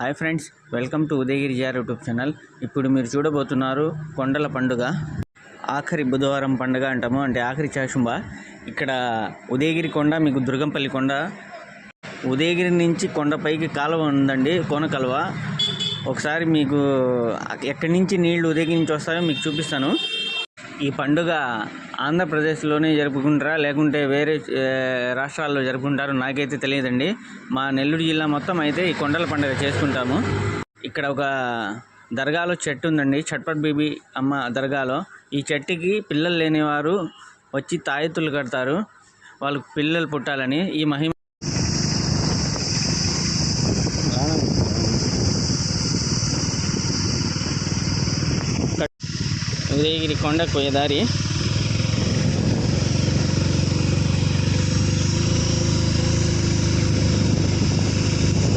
Hi friends, welcome to Udayagiri జార్ YouTube channel. ఇప్పుడు మీరు చూడబోతున్నారు కొండల పండుగ. ఆఖరి బుధవారం పండుగ అంటాము, అంటే ఆఖరి చాషుంబ. ఇక్కడ ఉదయగిరి కొండ, మీకు దుర్గంపల్లి కొండ. ఉదయగిరి నుంచి కొండపైకి కాలువ ఉందండి, కోన కాలువ. ఒకసారి మీకు ఎక్కడి నుంచి నీళ్లు ఉదయగిరి నుంచి వస్తాయో మీకు చూపిస్తాను. ఈ పండుగ ఆంధ్రప్రదేశ్లోనే జరుపుకుంటారా లేకుంటే వేరే రాష్ట్రాల్లో జరుపుకుంటారో నాకైతే తెలియదండి. మా నెల్లూరు జిల్లా మొత్తం అయితే ఈ కొండల పండుగ చేసుకుంటాము. ఇక్కడ ఒక దర్గాలో చెట్టు ఉందండి, చట్పట్ బీబీ అమ్మ దర్గాలో. ఈ చెట్టుకి పిల్లలు లేనివారు వచ్చి తాయెత్తులు కడతారు, వాళ్ళకు పిల్లలు పుట్టాలని. ఈ మహిమ ఉదయగిరి కొండకు పోయే దారి.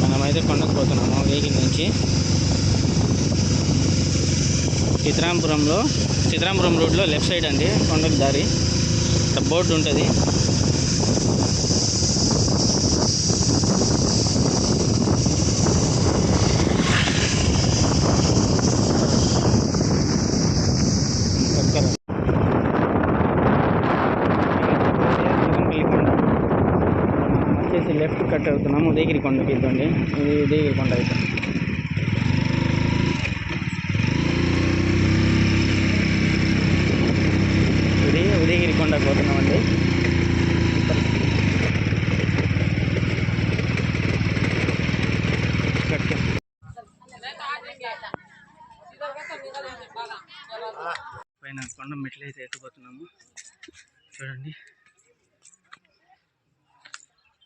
మనమైతే కొండకు పోతున్నాము ఉదయగిరి నుంచి. చిత్రాంపురం రోడ్లో లెఫ్ట్ సైడ్ అండి కొండకు దారి. బోర్డు ఉంటుంది. లెఫ్ట్ కట్ అవుతున్నాము ఉదయగిరి కొండకి. ఇద్దండి, ఇది ఉదయగిరి కొండ అయితే. ఇది ఉదయగిరి కొండకు పోతున్నామండి. పైన కొండ మెట్లు అయితే ఎక్కిపోతున్నాము చూడండి.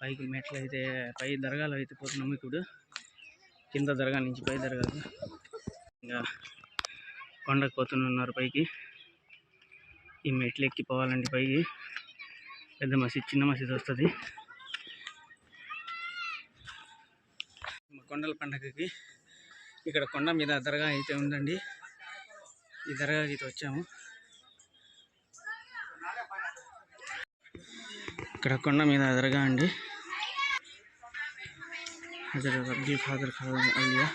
పైకి మెట్లు అయితే పై దర్గాలో అయితే పోతున్నాము. ఇప్పుడు కింద దర్గా నుంచి పై దర్గాకు ఇంకా కొండకు పోతున్నారు పైకి. ఈ మెట్లు ఎక్కి పోవాలండి పైకి. పెద్ద మసీద్, చిన్న మసీద్ వస్తుంది. కొండల పండగకి ఇక్కడ కొండ మీద దర్గా అయితే ఉందండి. ఈ దర్గాకి అయితే వచ్చాము. ఇక్కడ కొండ మీద దర్గా అండి. హజరత్ అబ్దుల్ ఖాదర్ అలియా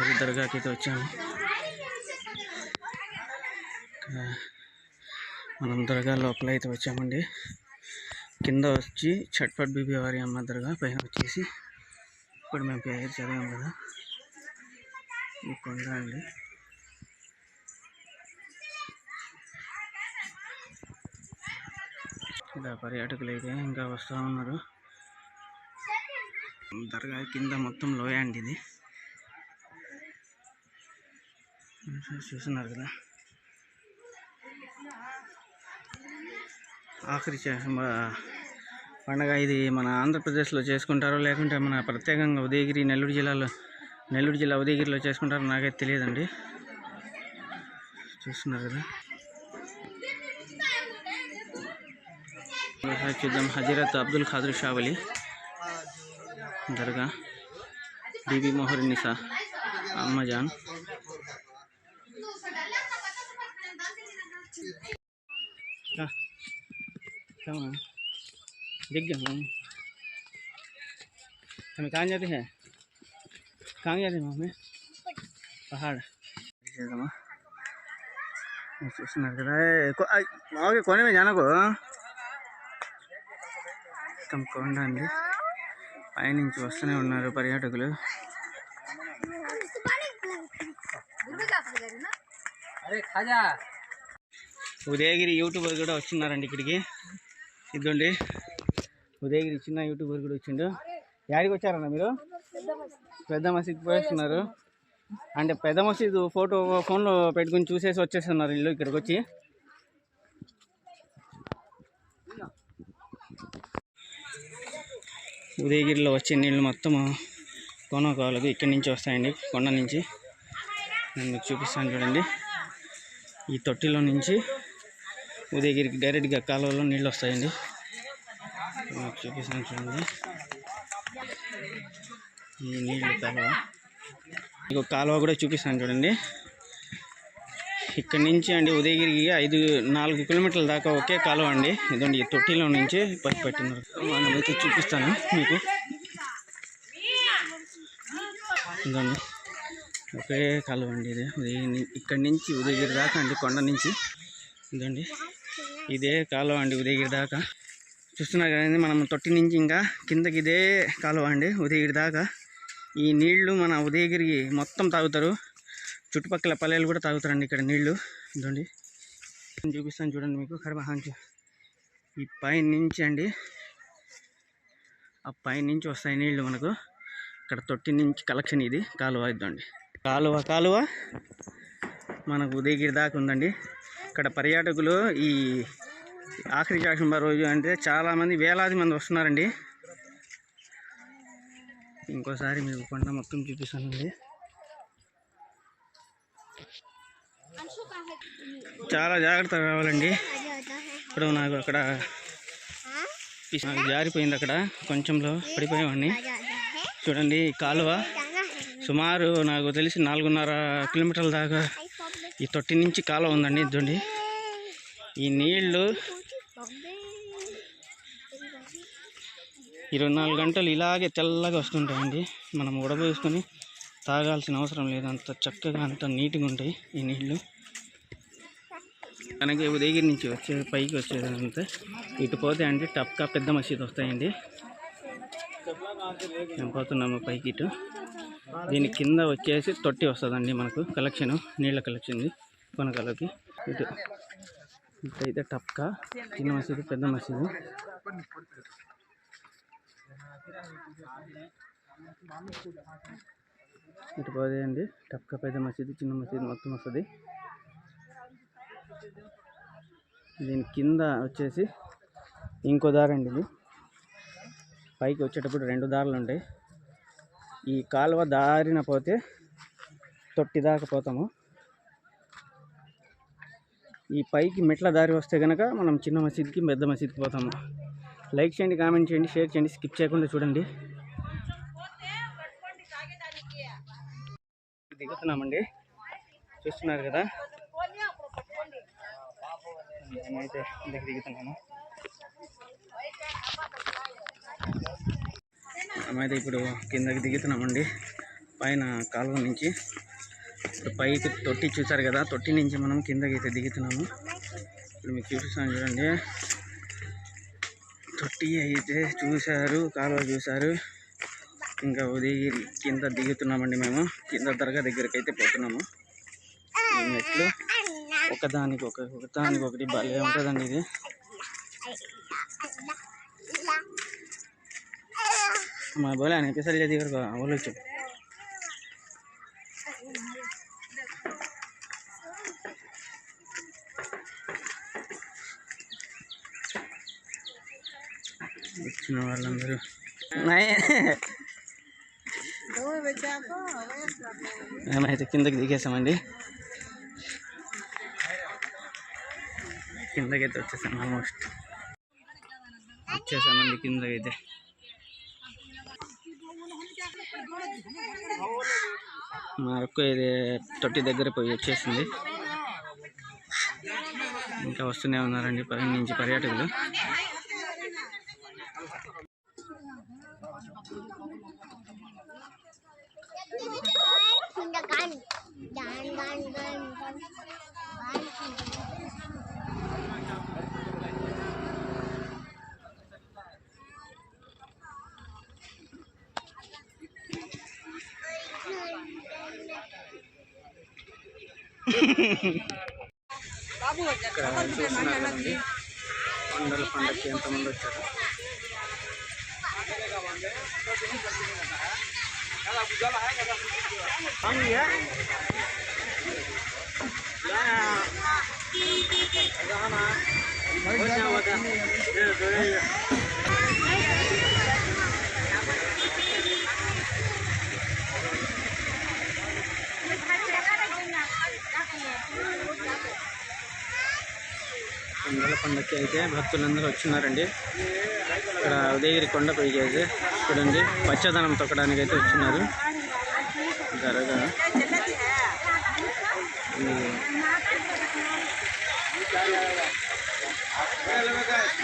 అది దర్గాకి అయితే వచ్చాము. మనం దర్గా లోపల అయితే వచ్చామండి. కింద వచ్చి చట్పట్ బీబీ వారి అమ్మ దర్గా, పైన వచ్చేసి ఇప్పుడు మేము పేరు చదివాం కదా ఈ కొండ అండి. ఇలా పర్యాటకులు అయితే ఇంకా వస్తూ ఉన్నారు. దర్గా కింద మొత్తం లోయ అండి. ఇది చూస్తున్నారు కదా. ఆఖరి పండగ ఇది మన ఆంధ్రప్రదేశ్లో చేసుకుంటారో లేకుంటే మన ప్రత్యేకంగా ఉదయగిరి నెల్లూరు జిల్లా ఉదయగిరిలో చేసుకుంటారో నాకైతే తెలియదండి. చూస్తున్నారు కదా. చూద్దాం. హజరత్ అబ్దుల్ ఖాదర్ షావలి దర్గా, బీబీ మొహరినిసా అమ్మజాన్. दिख गया हमें कहाँ जाते हैं हमें पहाड़ कोने में जाना को మొత్తం కొండ అండి. పైనుంచి వస్తూనే ఉన్నారు పర్యాటకులు. ఉదయగిరి యూట్యూబర్ కూడా వచ్చిన్నారండి ఇక్కడికి. ఇదండి ఉదయగిరి చిన్న యూట్యూబర్ కూడా వచ్చిండు. యాడికి వచ్చారన్న మీరు? పెద్ద మసీద్ పోయిస్తున్నారు అంటే పెద్ద మసీదు ఫోటో ఫోన్లో పెట్టుకుని చూసేసి వచ్చేస్తున్నారు ఇల్లు ఇక్కడికి వచ్చి. ఉదయగిరిలో వచ్చే నీళ్ళు మొత్తం కోన కాలువకు ఇక్కడి నుంచి వస్తాయండి, కొండ నుంచి. నేను మీకు చూపిస్తాను చూడండి. ఈ తొట్టిలో నుంచి ఉదయగిరికి డైరెక్ట్గా కాలువలో నీళ్ళు వస్తాయండి. మీకు చూపిస్తాను చూడండి. ఈ నీళ్ళు కాలువ, మీకు కాలువ కూడా చూపిస్తాను చూడండి. ఇక్కడి నుంచి అండి ఉదయగిరికి 4 కిలోమీటర్ల దాకా ఒకే కాలువ అండి. ఇదండి ఈ తొట్టిలో నుంచి పైకి పెట్టినారు. మనమైతే చూపిస్తాను మీకు. ఇదండి ఒకే కాలువ అండి ఇది. ఇక్కడి నుంచి ఉదయగిరి దాకా అండి, కొండ నుంచి. ఇదండి ఇదే కాలువ అండి ఉదయగిరి దాకా. చూస్తున్నారు కదండి, మనం తొట్టి నుంచి ఇంకా కిందకి ఇదే కాలువ అండి ఉదయగిరి దాకా. ఈ నీళ్లు మన ఉదయగిరి మొత్తం తాగుతారు, చుట్టుపక్కల పల్లెలు కూడా తాగుతారండి ఇక్కడ నీళ్లు. ఇదండి నేను చూపిస్తాను చూడండి మీకు. కర్మహాంచి ఈ పైన నుంచి అండి, ఆ పైన నుంచి వస్తాయి నీళ్లు మనకు. ఇక్కడ తొట్టి నుంచి కలెక్షన్ ఇది కాలువ. ఇద్దండి కాలువ మనకు ఉదయగిరి దాకా ఉందండి. ఇక్కడ పర్యాటకులు ఈ ఆఖరి చాషుంబ రోజు అంటే చాలామంది, వేలాది మంది వస్తున్నారండి. ఇంకోసారి మీకు కొండ మొత్తం చూపిస్తానండి. చాలా జాగ్రత్తగా రావాలండి. ఇప్పుడు నాకు అక్కడ జారిపోయింది, అక్కడ కొంచెంలో పడిపోయేవాడిని. చూడండి కాలువ సుమారు నాకు తెలిసి 4.5 కిలోమీటర్ల దాకా ఈ తొట్టి నుంచి కాలువ ఉందండి. ఇదండి ఈ నీళ్లు 24 గంటలు ఇలాగే తెల్లగా వస్తుంటాయండి. మనం ఉడబోసుకొని తాగాల్సిన అవసరం లేదు, అంత చక్కగా అంత నీట్గా ఉంటాయి ఈ నీళ్లు. మనకి ఉదయగిరి నుంచి పైకి వచ్చేదంటే ఇటు పోతే అండి టప్కా పెద్ద మసీదు వస్తాయండి. మేము పోతున్నాము పైకి ఇటు. దీని కింద వచ్చేసి తొట్టి వస్తుందండి మనకు కలెక్షన్, నీళ్ళ కలెక్షన్ కొనకలకి. ఇటైతే టప్కా, చిన్న మసీదు, పెద్ద మసీదు. ఇటు పోతే అండి టప్కా, పెద్ద మసీదు, చిన్న మసీదు మొత్తం వస్తుంది. దీని కింద వచ్చేసి ఇంకో దారి అండి. ఇది పైకి వచ్చేటప్పుడు 2 దారులు ఉంటాయి. ఈ కాలువ దారిన పోతే తొట్టి దాకా పోతాము. ఈ పైకి మెట్ల దారి వస్తే కనుక మనం చిన్న మసీద్కి, పెద్ద మసీద్కి పోతాము. లైక్ చేయండి, కామెంట్ చేయండి, షేర్ చేయండి, స్కిప్ చేయకుండా చూడండి. దిగుతున్నామండి, చూస్తున్నారు కదా. నేనైతే కిందకి దిగుతున్నాను. మేమైతే ఇప్పుడు కిందకి దిగుతున్నామండి పైన కాలువ నుంచి. ఇప్పుడు పైకి తొట్టి చూసారు కదా, తొట్టి నుంచి మనం కిందకి అయితే దిగుతున్నాము. ఇప్పుడు మీకు చూపిస్తాను చూడండి. తొట్టి అయితే చూశారు, కాలువ చూశారు. ఇంకా ఉదయగిరి కింద దిగుతున్నామండి మేము. కింద దర్గా దగ్గరికి అయితే పోతున్నాము. ఈ మెట్లు ఒకదానికొకటి భలే ఉంటుందండి ఇది. మా బోలే అని పిసలు దగ్గర ఒలొచ్చు. వచ్చిన వాళ్ళందరూ మేమైతే కిందకి దిగేసామండి. కిందకైతే వచ్చేసాం, ఆల్మోస్ట్ వచ్చేసామండి కిందకైతే. మా అక్క ఇది తొట్టి దగ్గర పోయి వచ్చేసింది. ఇంకా వస్తూనే ఉన్నారండి పైన నుంచి పర్యాటకులు. ఇక్కడ చూస్తున్నారు కదండి కొండల పండుగకి ఎంతమంది వచ్చారు. కొండల పండుగకి అయితే భక్తులందరూ వచ్చినారండి. ఇక్కడ ఉదయగిరి కొండ పైకి అయితే చూడండి పచ్చదనం తొక్కడానికి అయితే వచ్చినారు. దర్గా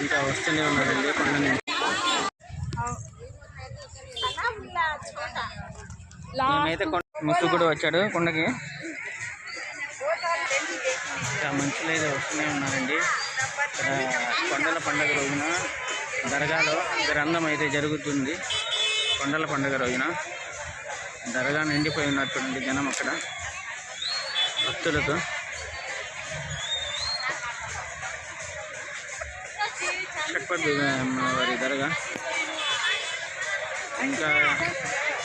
ఇంకా వస్తూనే ఉన్నారండి కొండ నుంచి. మేమైతే ముత్తు కూడా వచ్చాడు కొండకి. ఇంకా మనుషులు అయితే వస్తూనే ఉన్నారండి. కొండల పండుగ రోజున దర్గాలో గ్రంథం అయితే జరుగుతుంది. కొండల పండుగ రోజున దర్గా నిండిపోయి ఉన్నటువంటి జనం అక్కడ భక్తులతో. షట్పద్ వారి దర్గా. ఇంకా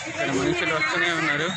ఇక్కడ మనుషులు వస్తూనే ఉన్నారు.